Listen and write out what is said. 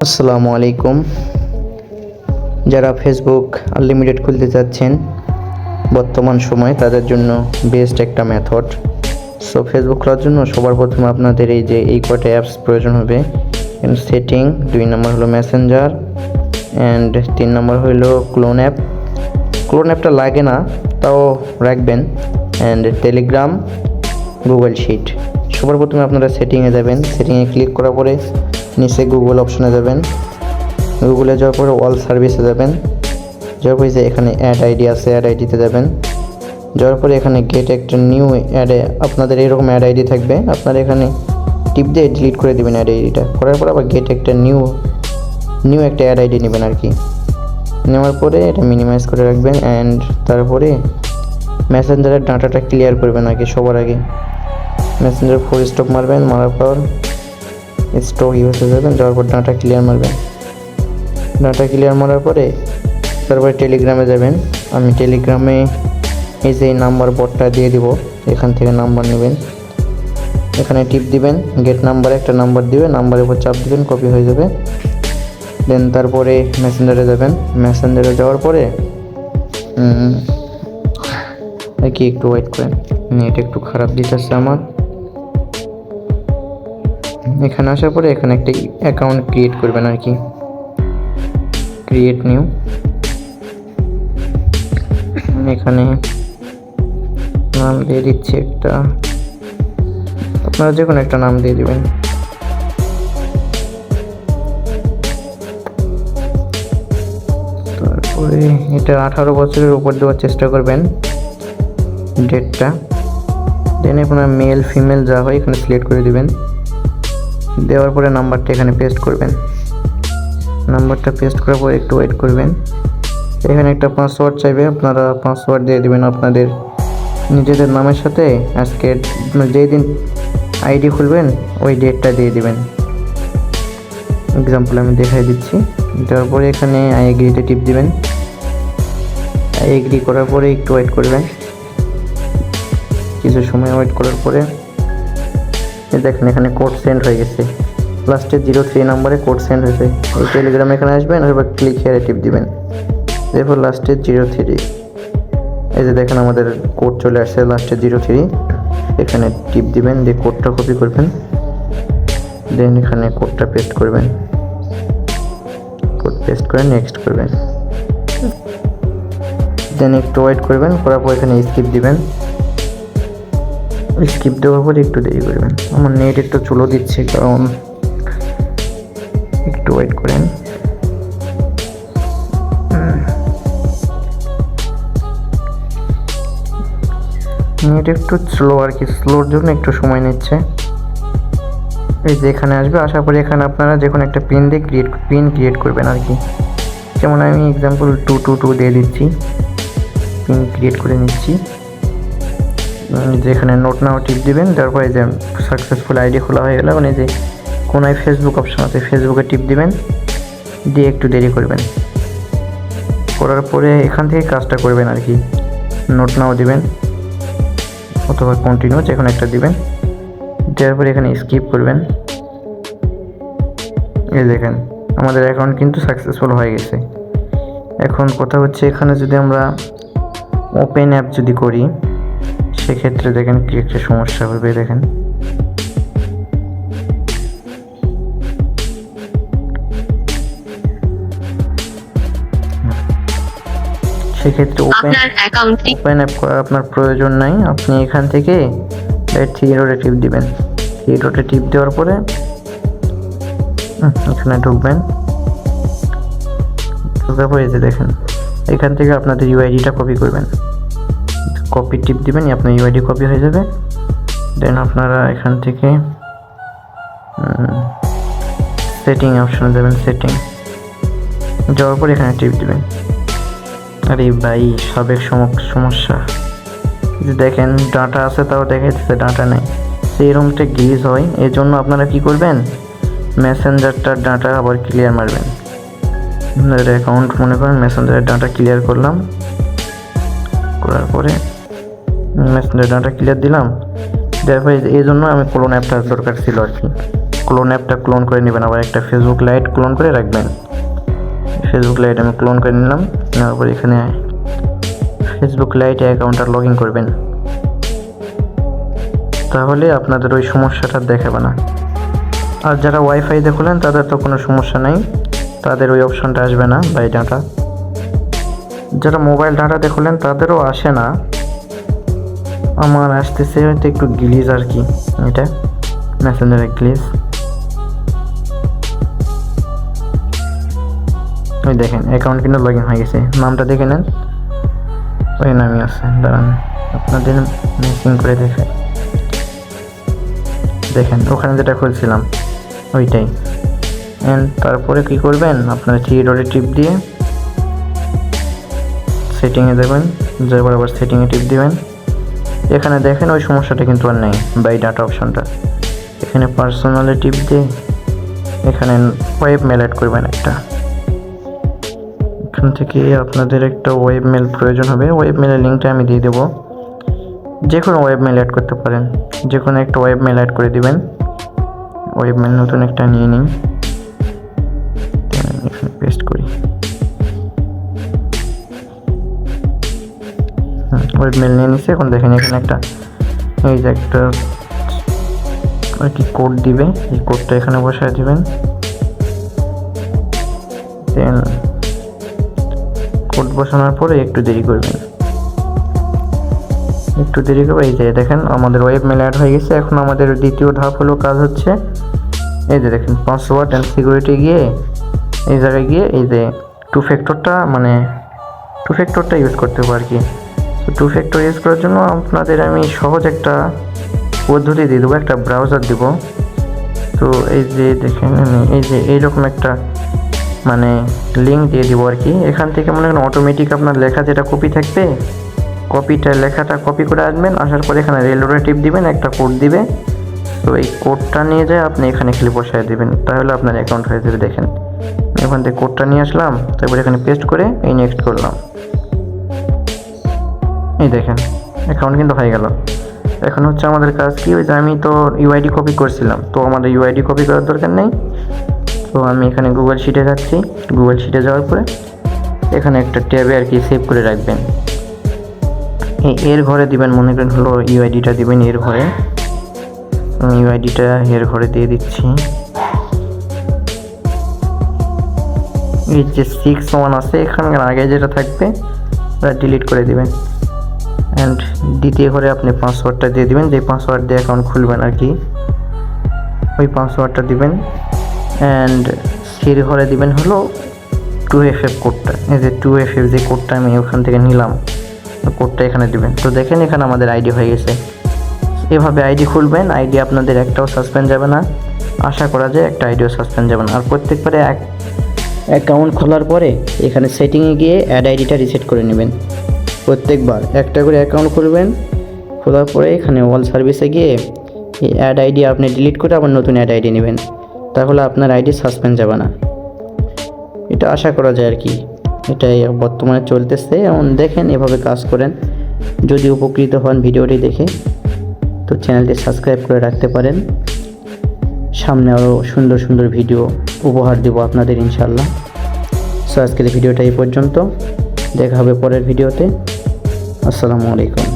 আসসালামু আলাইকুম। যারা ফেসবুক আনলিমিটেড খুলতে চাচ্ছেন বর্তমান সময় তাদের জন্য বেস্ট একটা মেথড। সো ফেসবুক খোলার জন্য সবার প্রথমে আপনাদের এই কয়টা অ্যাপস প্রয়োজন হবে। সেটিং, 2 নম্বর হলো মেসেঞ্জার, অ্যান্ড 3 নম্বর হলো ক্লোন অ্যাপ। ক্লোন অ্যাপটা লাগে না, তাও রাখবেন। And Telegram, Google Sheet. সবার প্রথমে আপনারা সেটিংয়ে যাবেন। সেটিংয়ে ক্লিক করার পরে নিচে গুগল অপশনে যাবেন। গুগলে যাওয়ার পরে অল সার্ভিসে যাবেন। যাওয়ার পরে যে এখানে অ্যাড আইডি আছে, অ্যাড আইডিতে যাবেন। যাওয়ার পরে এখানে গেট একটা নিউ অ্যাডে আপনাদের এরকম অ্যাড আইডি থাকবে, আপনারা এখানে টিপ দিয়ে ডিলিট করে দেবেন অ্যাড আইডিটা। করার পর আবার গেট একটা নিউ একটা অ্যাড আইডি নেবেন আর কি। নেওয়ার পরে এটা মিনিমাইজ করে রাখবেন। অ্যান্ড তারপরে মেসেঞ্জারের ডাটাটা ক্লিয়ার করবেন আর কি। সবার আগে মেসেঞ্জার 4 স্টপ মারবেন, মারার পর স্টক ইউএসে যাবেন। যাওয়ার পর ডাটা ক্লিয়ার মারবেন। ডাটা ক্লিয়ার মারার পরে তারপরে টেলিগ্রামে যাবেন। আমি টেলিগ্রামে এই যে নাম্বার বোর্ডটা দিয়ে দিব, এখান থেকে নাম্বার নেবেন। এখানে টিপ দিবেন, গেট নাম্বারে একটা নাম্বার দিবে, নাম্বারের উপর চাপ দিবেন, কপি হয়ে যাবে। দেন তারপরে মেসেঞ্জারে যাবেন। মেসেঞ্জারে যাওয়ার পরে কি একটু ওয়েট করেন, নেট একটু খারাপ দিতেছে আমার। এখানে আসার পরে এখানে একটা অ্যাকাউন্ট ক্রিয়েট করবেন আর কি। ক্রিয়েট নিউ, এখানে নাম দিয়ে দিচ্ছি একটা, আপনারা যে কোনো একটা নাম দিয়ে দিবেন। তারপরে এটা 18 বছরের উপর দেওয়ার চেষ্টা করবেন ডেটটা। দেন আপনার মেল ফিমেল যা হয় এখানে সিলেক্ট করে দিবেন। দেওয়ার পরে নাম্বারটা এখানে পেস্ট করবেন। নাম্বারটা পেস্ট করার পর একটু ওয়েট করবেন। এখানে একটা পাসওয়ার্ড চাইবে, আপনারা পাসওয়ার্ড দিয়ে দেবেন আপনাদের নিজেদের নামের সাথে। আজকে যেই দিন আইডি খুলবেন ওই ডেটটা দিয়ে দিবেন। এক্সাম্পল আমি দেখাই দিচ্ছি। দেওয়ার পরে এখানে আই এগ্রিতে টিপ দিবেন। আই এগ্রি করার পরে একটু ওয়েট করবেন। কিছু সময় ওয়েট করার পরে দেখেন এখানে কোড সেন্ড হয়ে গেছে। লাস্টে 03 নম্বরে কোড সেন্ড হয়েছে। ওই টেলিগ্রামে এখানে আসবেন, এবার ক্লিক হেয়ারে টিপ দিবেন। এরপর লাস্টে 03, এই যে দেখেন আমাদের কোড চলে আসছে লাস্টে 03। এখানে টিপ দিবেন, দিয়ে কোডটা কপি করবেন। দেন এখানে কোডটা পেস্ট করবেন। কোড পেস্ট করে নেক্সট করবেন। দেন একটু ওয়েট করবেন, করার পর এখানে স্কিপ দিবেন। স্কিপ দেওয়ার পরে একটু দেরি করবেন। আমার নেট একটু চলো দিচ্ছে, কারণ একটু ওয়েট করেন। নেট একটু স্লো আর কি, স্লোর জন্য একটু সময় নিচ্ছে। এই যে এখানে আসবে, আসার পরে এখানে আপনারা যে কোনো একটা পিন দিয়ে পিন ক্রিয়েট করবেন আর কি। যেমন আমি এক্সাম্পল 222 দিয়ে দিচ্ছি, পিন ক্রিয়েট করে নিচ্ছি। যেখানে নোট নাও টিপ দিবেন। তারপরে যে সাকসেসফুল আইডি খোলা হয়ে গেল, মানে যে কোনায় ফেসবুক অপশন আছে, ফেসবুকে টিপ দিবেন, দিয়ে একটু দেরি করবেন। করার পরে এখান থেকে কাজটা করবেন আর কি। নোট নাও দিবেন অথবা কন্টিনিউ, যে কোনো একটা দিবেন। দেওয়ার পরে এখানে স্কিপ করবেন। এই দেখেন আমাদের অ্যাকাউন্ট কিন্তু সাকসেসফুল হয়ে গেছে। এখন কথা হচ্ছে, এখানে যদি আমরা ওপেন অ্যাপ যদি করি, সেক্ষেত্রে দেখেন কি একটা সমস্যা হবে। দেখেন সেক্ষেত্রে ওপেন অ্যাপ করার আপনার প্রয়োজন নাই। আপনি এখান থেকে 3 ডটে টিপ দিবেন। 3 ডটে টিপ দেওয়ার পরে এখানে ঢুকবেন। ঢুকার পরে দেখেন এখান থেকে আপনাদের ইউআইডিটা কপি করবেন। কপি টিপ দিবেন, আপনার ইউআইডি কপি হয়ে যাবে। দেন আপনারা এখান থেকে সেটিং অপশনে যাবেন। সেটিং যাওয়ার পর এখানে টিপ দিবেন। আরে ভাই সাবেক সমস্যা, যে দেখেন ডাটা আছে তাও দেখাইতেছে ডাটা নেই। সেইরকমটা গ্লিচ হয়। এই জন্য আপনারা কি করবেন, মেসেঞ্জারটার ডাটা আবার ক্লিয়ার মারবেন। আপনাদের অ্যাকাউন্ট মনে করেন মেসেঞ্জারের ডাটা ক্লিয়ার করলাম। করার পরে মেসেঞ্জার ডাটা ক্লিয়ার দিলাম। দেওয়ার পরে এই জন্য আমি ক্লোন অ্যাপটার দরকার ছিল আর কি। ক্লোন অ্যাপটা ক্লোন করে নেবেন, আবার একটা ফেসবুক লাইট ক্লোন করে রাখবেন। ফেসবুক লাইট আমি ক্লোন করে নিলাম, নেওয়ার পর এখানে ফেসবুক লাইটে অ্যাকাউন্টটা লগ ইন করবেন, তাহলে আপনাদের ওই সমস্যাটা দেখাবে না। আর যারা ওয়াইফাই দিয়ে খোলেন তাদের তো কোনো সমস্যা নেই, তাদের ওই অপশনটা আসবে না বাই ডাটা। যারা মোবাইল ডাটা দিয়ে খোলেন তাদেরও আসে না, আমার আসতেছে হয়তো একটু গ্লিজ আর কি, এটা মেসেঞ্জারের গ্লিজ। ওই দেখেন অ্যাকাউন্ট কিন্তু লগ ইন হয়ে গেছে, নামটা দেখে নেন, ওই নামই আছে। দাঁড়ান আপনাদের মিসিং করে দেখেন, ওখানে যেটা খুলছিলাম ওইটাই। অ্যান্ড তারপরে কি করবেন, আপনারা থ্রি ডটে টিপ দিয়ে সেটিংয়ে দেবেন, যাবার আবার সেটিংয়ে টিপ দিবেন। এখানে দেখেন ওই সমস্যাটা কিন্তু আর নেই বাই ডাটা অপশনটা। এখানে পার্সোনালে টিপ দিয়ে এখানে ওয়েব মেল অ্যাড করবেন একটা। এখান থেকে আপনাদের একটা ওয়েব মেল প্রয়োজন হবে, ওয়েব মেলের লিঙ্কটা আমি দিয়ে দেবো। যে কোনো ওয়েব মেল অ্যাড করতে পারেন, যে কোনো একটা ওয়েব মেল অ্যাড করে দিবেন। ওয়েব মেল নতুন একটা নিয়ে নিন, এখানে পেস্ট করি। ওয়েব মেল নিয়ে নিচ্ছে। এখন দেখেন এখানে একটা এই যে একটা আর কি কোড দিবে, এই কোডটা এখানে বসায় দিবেন। দেন কোড বসানোর পরে একটু দেরি করবেন, এই যে দেখেন আমাদের ওয়েব মেল অ্যাড হয়ে গেছে। এখন আমাদের দ্বিতীয় ধাপ হলো কাজ হচ্ছে এই যে দেখেন পাসওয়ার্ড অ্যান্ড সিকিউরিটি গিয়ে এই জায়গায় গিয়ে এই যে টু ফ্যাক্টরটা ইউজ করতে হবে আর কি। তো টু ফ্যাক্টর ইউজ করার জন্য আপনাদের আমি সহজ একটা পদ্ধতি দিয়ে দেবো, একটা ব্রাউজার দিব। তো এই যে দেখেন আমি এই যে এইরকম একটা মানে লিঙ্ক দিয়ে দিব আর কি। এখান থেকে মনে করেন অটোমেটিক আপনার লেখা যেটা কপি থাকবে, লেখাটা কপি করে আসবেন, আসার পরে এখানে রেলওয়ে টিপ দিবেন, একটা কোড দিবে। তো এই কোডটা নিয়ে যায় আপনি এখানে খালি বসায় দিবেন, তাহলে আপনার অ্যাকাউন্ট হয়ে যাবে। দেখেন এখান থেকে কোডটা নিয়ে আসলাম, তারপরে এখানে পেস্ট করে এই নেক্সট করলাম, এই দেখেন অ্যাকাউন্ট কিন্তু হয়ে গেল। এখন হচ্ছে আমাদের কাজ কি, ওই যে আমি তো ইউআইডি কপি করছিলাম, তো আমাদের ইউআইডি কপি করার দরকার নেই। তো আমি এখানে গুগল শিটে যাচ্ছি, গুগল শিটে যাওয়ার পরে এখানে একটা ট্যাবে আর কি সেভ করে রাখবেন। এর ঘরে দিবেন, মনে করেন হলো ইউআইডিটা দিবেন এর ঘরে। ইউআইডিটা এর ঘরে দিয়ে দিচ্ছি। এই যে 61 আছে এখানকার আগে যেটা থাকবে ওটা ডিলিট করে দিবেন। অ্যান্ড দ্বিতীয় ঘরে আপনি পাসওয়ার্ডটা দিয়ে দিবেন, যে পাসওয়ার্ড দিয়ে অ্যাকাউন্ট খুলবেন আর কি, ওই পাসওয়ার্ডটা দিবেন। অ্যান্ড সির ঘরে দিবেন হলো 2FF কোডটা, এই যে 2FF যে কোডটা আমি ওখান থেকে নিলাম, কোডটা এখানে দিবেন। তো দেখেন এখানে আমাদের আইডি হয়ে গেছে। এভাবে আইডি খুলবেন, আইডি আপনাদের একটাও সাসপেন্ড যাবে না, আশা করা যায় একটা আইডিও সাসপেন্ড যাবে না। আর প্রত্যেকবারে অ্যাকাউন্ট খোলার পরে এখানে সেটিংয়ে গিয়ে অ্যাড আইডিটা রিসেট করে নেবেন। প্রত্যেকবার একটা করে অ্যাকাউন্ট খুলবেন, খোলার পরে এখানে অল সার্ভিসে গিয়ে এই অ্যাড আইডি আপনি ডিলিট করে আবার নতুন অ্যাড আইডি নেবেন, তাহলে আপনার আইডি সাসপেন্ড যাবে না। এটা আশা করা যায় আর কি, এটাই বর্তমানে চলতেছে। এমন দেখেন এভাবে কাজ করেন, যদি উপকৃত হন ভিডিওটি দেখে তো চ্যানেলটি সাবস্ক্রাইব করে রাখতে পারেন। সামনে আরও সুন্দর সুন্দর ভিডিও উপহার দেব আপনাদের ইনশাল্লাহ। সো আজকের ভিডিওটা এই পর্যন্ত, দেখা হবে পরের ভিডিওতে। আসসালামু আলাইকুম।